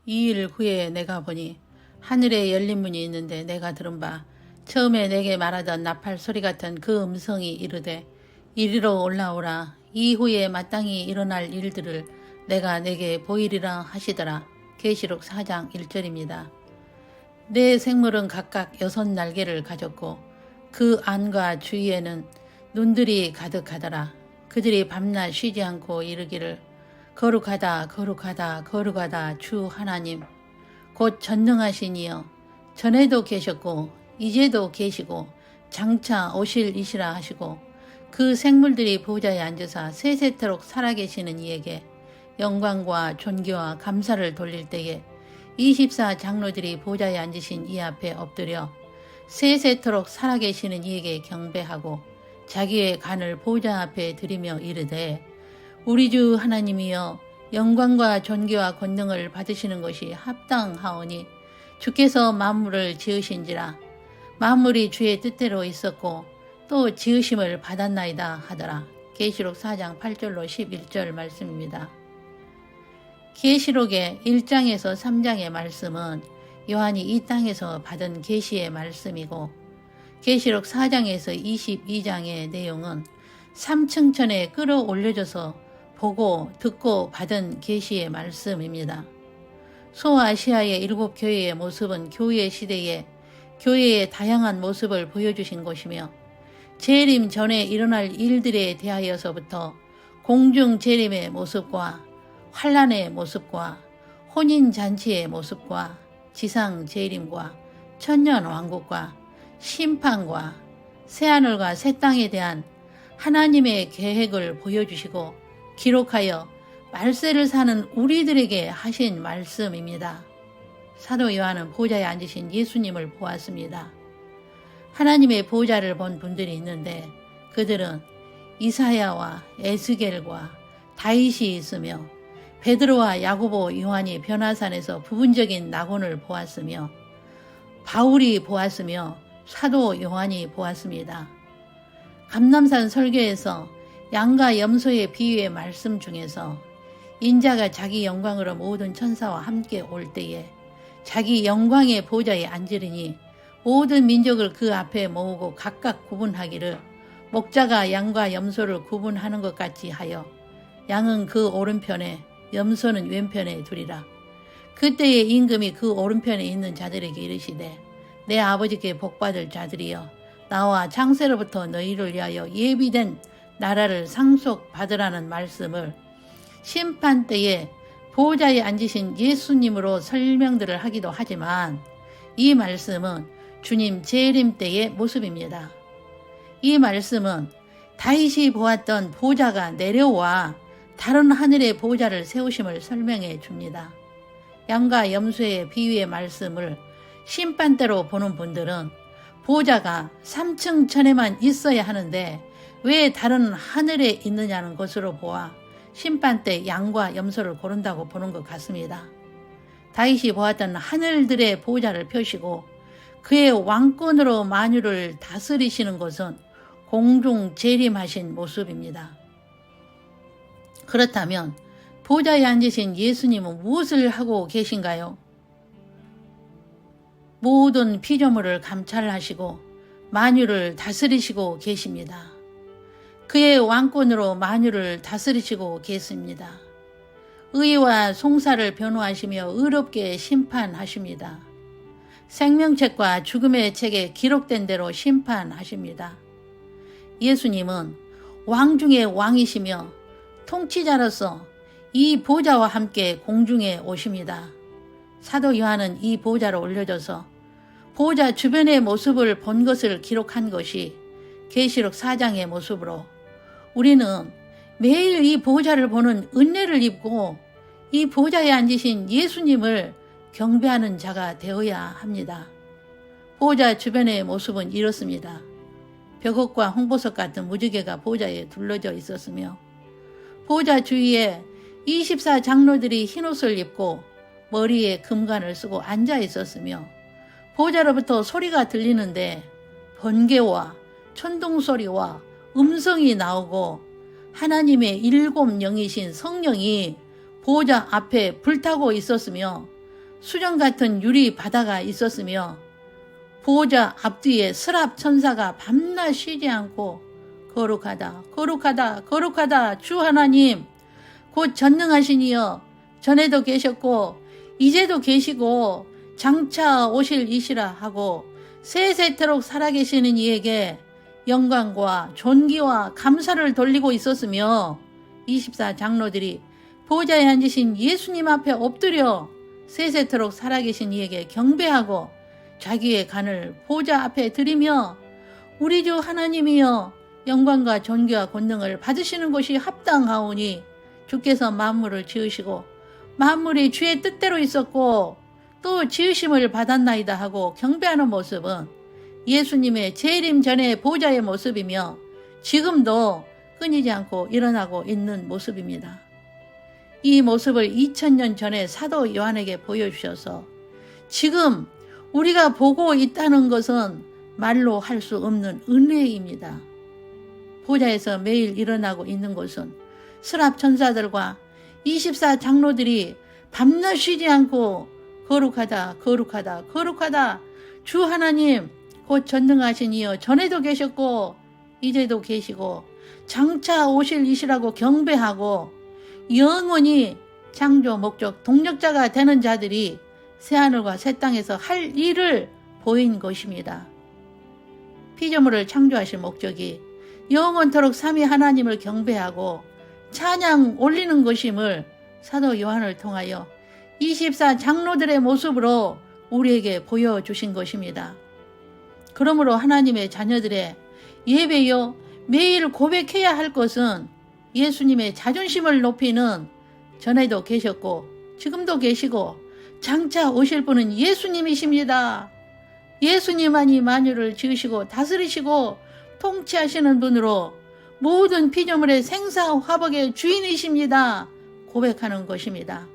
2일 후에 내가 보니 하늘에 열린 문이 있는데 내가 들은 바 처음에 내게 말하던 나팔 소리 같은 그 음성이 이르되 이리로 올라오라. 이후에 마땅히 일어날 일들을 내가 내게 보이리라 하시더라. 계시록 4장 1절입니다. 네 생물은 각각 6날개를 가졌고 그 안과 주위에는 눈들이 가득하더라. 그들이 밤낮 쉬지 않고 이르기를 거룩하다 거룩하다 거룩하다 주 하나님 곧 전능하신 이여 전에도 계셨고 이제도 계시고 장차 오실 이시라 하시고 그 생물들이 보좌에 앉으사 세세토록 살아계시는 이에게 영광과 존귀와 감사를 돌릴 때에 24 장로들이 보좌에 앉으신 이 앞에 엎드려 세세토록 살아계시는 이에게 경배하고 자기의 간을 보좌 앞에 드리며 이르되 우리 주 하나님이여 영광과 존귀와 권능을 받으시는 것이 합당하오니 주께서 만물을 지으신지라 만물이 주의 뜻대로 있었고 또 지으심을 받았나이다 하더라. 계시록 4장 8절로 11절 말씀입니다. 계시록의 1장에서 3장의 말씀은 요한이 이 땅에서 받은 계시의 말씀이고 계시록 4장에서 22장의 내용은 삼층천에 끌어올려져서 보고 듣고 받은 계시의 말씀입니다. 소아시아의 7 교회의 모습은 교회 시대에 교회의 다양한 모습을 보여주신 것이며 재림 전에 일어날 일들에 대하여서부터 공중 재림의 모습과 환란의 모습과 혼인잔치의 모습과 지상 재림과 천년왕국과 심판과 새하늘과 새 땅에 대한 하나님의 계획을 보여주시고 기록하여 말세를 사는 우리들에게 하신 말씀입니다. 사도 요한은 보좌에 앉으신 예수님을 보았습니다. 하나님의 보좌를 본 분들이 있는데 그들은 이사야와 에스겔과 다윗이 있으며 베드로와 야고보, 요한이 변화산에서 부분적인 낙원을 보았으며 바울이 보았으며 사도 요한이 보았습니다. 감람산 설교에서 양과 염소의 비유의 말씀 중에서 인자가 자기 영광으로 모든 천사와 함께 올 때에 자기 영광의 보좌에 앉으리니 모든 민족을 그 앞에 모으고 각각 구분하기를 목자가 양과 염소를 구분하는 것 같이 하여 양은 그 오른편에 염소는 왼편에 두리라. 그때의 임금이 그 오른편에 있는 자들에게 이르시되 내 아버지께 복받을 자들이여 나와 창세로부터 너희를 위하여 예비된 나라를 상속받으라는 말씀을 심판 때에 보좌에 앉으신 예수님으로 설명들을 하기도 하지만 이 말씀은 주님 재림 때의 모습입니다. 이 말씀은 다윗이 보았던 보좌가 내려와 다른 하늘의 보좌를 세우심을 설명해 줍니다. 양과 염소의 비유의 말씀을 심판대로 보는 분들은 보좌가 3층 천에만 있어야 하는데 왜 다른 하늘에 있느냐는 것으로 보아 심판 때 양과 염소를 고른다고 보는 것 같습니다. 다윗이 보았던 하늘들의 보좌를 펴시고 그의 왕권으로 만유를 다스리시는 것은 공중 재림하신 모습입니다. 그렇다면 보좌에 앉으신 예수님은 무엇을 하고 계신가요? 모든 피조물을 감찰하시고 만유를 다스리시고 계십니다. 그의 왕권으로 만유를 다스리시고 계십니다. 의와 송사를 변호하시며 의롭게 심판하십니다. 생명책과 죽음의 책에 기록된 대로 심판하십니다. 예수님은 왕 중의 왕이시며 통치자로서 이 보좌와 함께 공중에 오십니다. 사도 요한은 이 보좌로 올려져서 보좌 주변의 모습을 본 것을 기록한 것이 계시록 4장의 모습으로 우리는 매일 이 보좌를 보는 은혜를 입고 이 보좌에 앉으신 예수님을 경배하는 자가 되어야 합니다. 보좌 주변의 모습은 이렇습니다. 벽옥과 홍보석 같은 무지개가 보좌에 둘러져 있었으며 보좌 주위에 24 장로들이 흰옷을 입고 머리에 금관을 쓰고 앉아 있었으며 보좌로부터 소리가 들리는데 번개와 천둥소리와 음성이 나오고 하나님의 7 영이신 성령이 보좌 앞에 불타고 있었으며 수정 같은 유리 바다가 있었으며 보호자 앞뒤에 스랍 천사가 밤낮 쉬지 않고 거룩하다 거룩하다 거룩하다 주 하나님 곧 전능하신 이여 전에도 계셨고 이제도 계시고 장차 오실 이시라 하고 세세토록 살아계시는 이에게 영광과 존귀와 감사를 돌리고 있었으며 24 장로들이 보호자에 앉으신 예수님 앞에 엎드려 세세토록 살아계신 이에게 경배하고 자기의 간을 보호자 앞에 드리며 우리 주 하나님이여 영광과 존귀와 권능을 받으시는 것이 합당하오니 주께서 만물을 지으시고 만물이 주의 뜻대로 있었고 또 지으심을 받았나이다 하고 경배하는 모습은 예수님의 재림 전의 보호자의 모습이며 지금도 끊이지 않고 일어나고 있는 모습입니다. 이 모습을 2000년 전에 사도 요한에게 보여주셔서 지금 우리가 보고 있다는 것은 말로 할 수 없는 은혜입니다. 보좌에서 매일 일어나고 있는 것은 스랍 천사들과 24 장로들이 밤낮 쉬지 않고 거룩하다 거룩하다 거룩하다 주 하나님 곧 전능하신 이여 전에도 계셨고 이제도 계시고 장차 오실 이시라고 경배하고 영원히 창조 목적 동력자가 되는 자들이 새하늘과 새 땅에서 할 일을 보인 것입니다. 피조물을 창조하실 목적이 영원토록 삼위 하나님을 경배하고 찬양 올리는 것임을 사도 요한을 통하여 24 장로들의 모습으로 우리에게 보여주신 것입니다. 그러므로 하나님의 자녀들의 예배요 매일 고백해야 할 것은 예수님의 자존심을 높이는 전에도 계셨고 지금도 계시고 장차 오실 분은 예수님이십니다. 예수님만이 만유를 지으시고 다스리시고 통치하시는 분으로 모든 피조물의 생사화복의 주인이십니다. 고백하는 것입니다.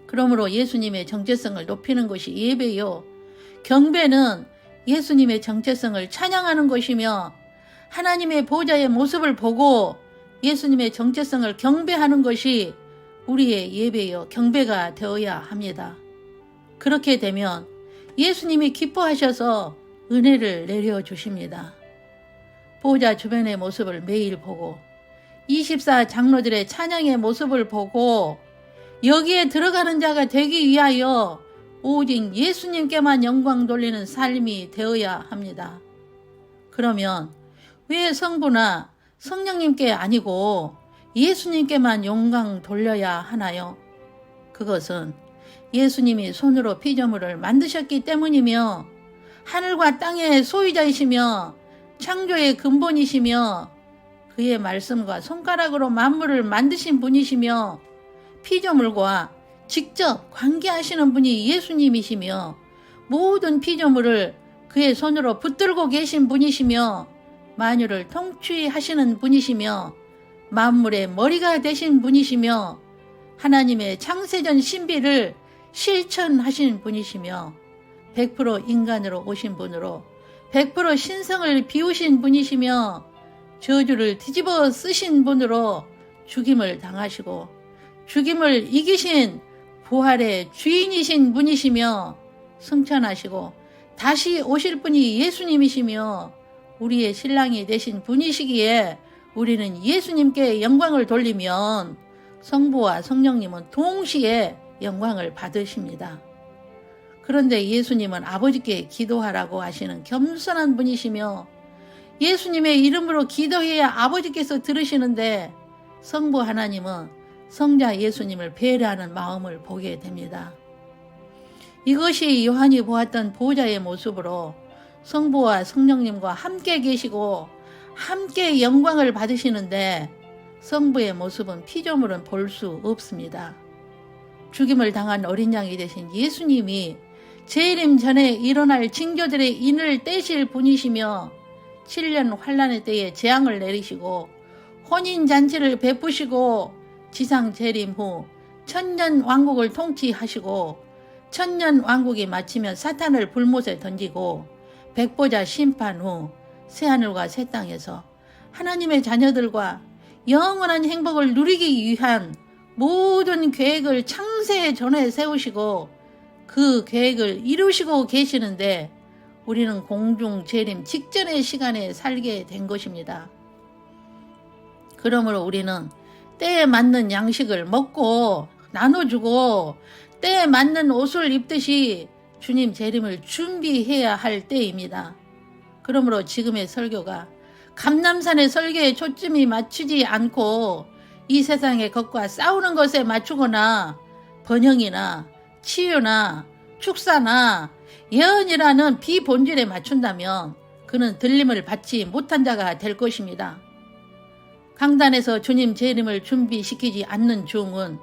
그러므로 예수님의 정체성을 높이는 것이 예배요. 경배는 예수님의 정체성을 찬양하는 것이며 하나님의 보호자의 모습을 보고 예수님의 정체성을 경배하는 것이 우리의 예배요 경배가 되어야 합니다. 그렇게 되면 예수님이 기뻐하셔서 은혜를 내려주십니다. 보호자 주변의 모습을 매일 보고 24 장로들의 찬양의 모습을 보고 여기에 들어가는 자가 되기 위하여 오직 예수님께만 영광 돌리는 삶이 되어야 합니다. 그러면 왜 성부나 성령님께 아니고 예수님께만 영광 돌려야 하나요? 그것은 예수님이 손으로 피조물을 만드셨기 때문이며 하늘과 땅의 소유자이시며 창조의 근본이시며 그의 말씀과 손가락으로 만물을 만드신 분이시며 피조물과 직접 관계하시는 분이 예수님이시며 모든 피조물을 그의 손으로 붙들고 계신 분이시며 만유를 통치하시는 분이시며 만물의 머리가 되신 분이시며 하나님의 창세전 신비를 실천하신 분이시며 100% 인간으로 오신 분으로 100% 신성을 비우신 분이시며 저주를 뒤집어 쓰신 분으로 죽임을 당하시고 죽임을 이기신 부활의 주인이신 분이시며 승천하시고 다시 오실 분이 예수님이시며 우리의 신랑이 되신 분이시기에 우리는 예수님께 영광을 돌리면 성부와 성령님은 동시에 영광을 받으십니다. 그런데 예수님은 아버지께 기도하라고 하시는 겸손한 분이시며 예수님의 이름으로 기도해야 아버지께서 들으시는데 성부 하나님은 성자 예수님을 배려하는 마음을 보게 됩니다. 이것이 요한이 보았던 보호자의 모습으로 성부와 성령님과 함께 계시고 함께 영광을 받으시는데 성부의 모습은 피조물은 볼 수 없습니다. 죽임을 당한 어린 양이 되신 예수님이 재림 전에 일어날 징조들의 인을 떼실 분이시며 7년 환란의 때에 재앙을 내리시고 혼인잔치를 베푸시고 지상 재림 후 천년 왕국을 통치하시고 천년 왕국이 마치면 사탄을 불못에 던지고 백보자 심판 후 새하늘과 새 땅에서 하나님의 자녀들과 영원한 행복을 누리기 위한 모든 계획을 창세 전에 세우시고 그 계획을 이루시고 계시는데 우리는 공중 재림 직전의 시간에 살게 된 것입니다. 그러므로 우리는 때에 맞는 양식을 먹고 나눠주고 때에 맞는 옷을 입듯이 주님 재림을 준비해야 할 때입니다. 그러므로 지금의 설교가 감람산의 설교에 초점이 맞추지 않고 이 세상의 것과 싸우는 것에 맞추거나 번영이나 치유나 축사나 예언이라는 비본질에 맞춘다면 그는 들림을 받지 못한 자가 될 것입니다. 강단에서 주님 재림을 준비시키지 않는 종은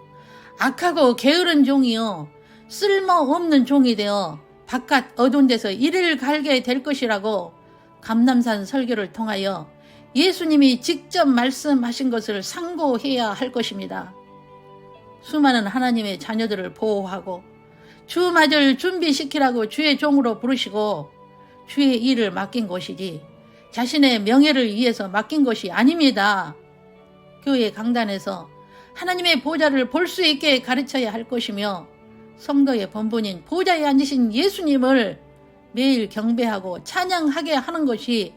악하고 게으른 종이요 쓸모없는 종이 되어 바깥 어두운 데서 이를 갈게 될 것이라고 감람산 설교를 통하여 예수님이 직접 말씀하신 것을 상고해야 할 것입니다. 수많은 하나님의 자녀들을 보호하고 주 맞을 준비시키라고 주의 종으로 부르시고 주의 일을 맡긴 것이지 자신의 명예를 위해서 맡긴 것이 아닙니다. 교회 강단에서 하나님의 보좌를 볼 수 있게 가르쳐야 할 것이며 성도의 본분인 보좌에 앉으신 예수님을 매일 경배하고 찬양하게 하는 것이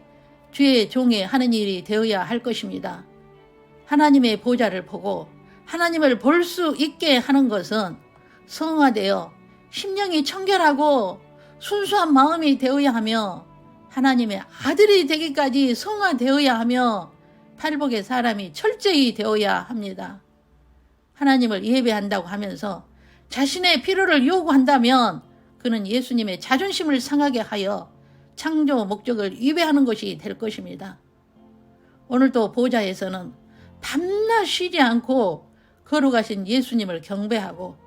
주의 종의 하는 일이 되어야 할 것입니다. 하나님의 보좌를 보고 하나님을 볼 수 있게 하는 것은 성화되어 심령이 청결하고 순수한 마음이 되어야 하며 하나님의 아들이 되기까지 성화되어야 하며 팔복의 사람이 철저히 되어야 합니다. 하나님을 예배한다고 하면서 자신의 필요를 요구한다면 그는 예수님의 자존심을 상하게 하여 창조 목적을 위배하는 것이 될 것입니다. 오늘도 보좌에서는 밤낮 쉬지 않고 걸어가신 예수님을 경배하고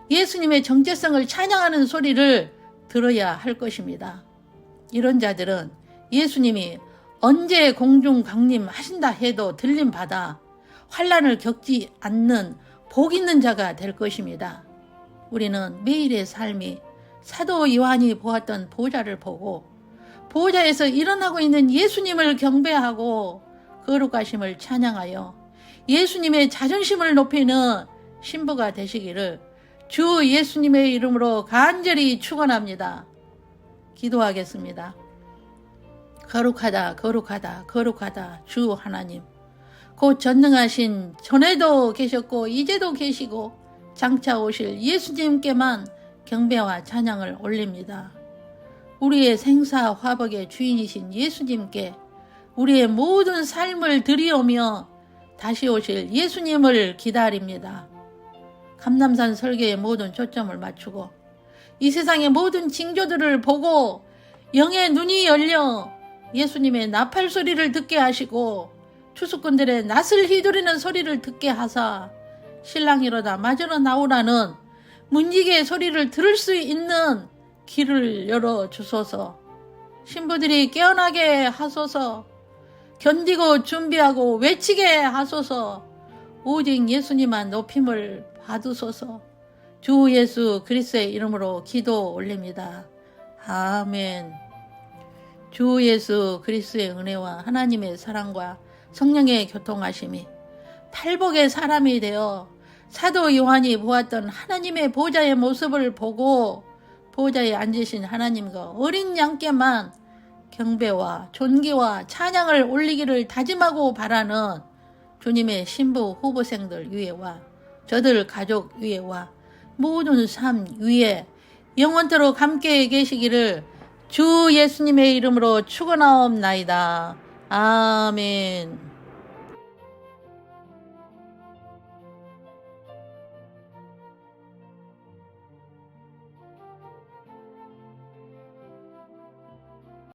예수님의 정체성을 찬양하는 소리를 들어야 할 것입니다. 이런 자들은 예수님이 언제 공중 강림하신다 해도 들림받아 환난을 겪지 않는 복 있는 자가 될 것입니다. 우리는 매일의 삶이 사도 요한이 보았던 보좌를 보고 보좌에서 일어나고 있는 예수님을 경배하고 거룩하심을 찬양하여 예수님의 자존심을 높이는 신부가 되시기를 주 예수님의 이름으로 간절히 축원합니다. 기도하겠습니다. 거룩하다 거룩하다 거룩하다 주 하나님, 곧 전능하신 전에도 계셨고 이제도 계시고 장차 오실 예수님께만 경배와 찬양을 올립니다. 우리의 생사 화복의 주인이신 예수님께 우리의 모든 삶을 드리오며 다시 오실 예수님을 기다립니다. 감람산 설교의 모든 초점을 맞추고 이 세상의 모든 징조들을 보고 영의 눈이 열려 예수님의 나팔 소리를 듣게 하시고 추수꾼들의 낫을 휘두르는 소리를 듣게 하사 신랑이로다 맞으러 나오라는 문지기의 소리를 들을 수 있는 길을 열어주소서. 신부들이 깨어나게 하소서. 견디고 준비하고 외치게 하소서. 오직 예수님만 높임을 받으소서. 주 예수 그리스도의 이름으로 기도 올립니다. 아멘. 주 예수 그리스도의 은혜와 하나님의 사랑과 성령의 교통하심이 팔복의 사람이 되어 사도 요한이 보았던 하나님의 보좌의 모습을 보고 보좌에 앉으신 하나님과 어린 양께만 경배와 존귀와 찬양을 올리기를 다짐하고 바라는 주님의 신부 후보생들 위에와 저들 가족 위에와 모든 삶 위에 영원토록 함께 계시기를 주 예수님의 이름으로 축원하옵나이다. 아멘.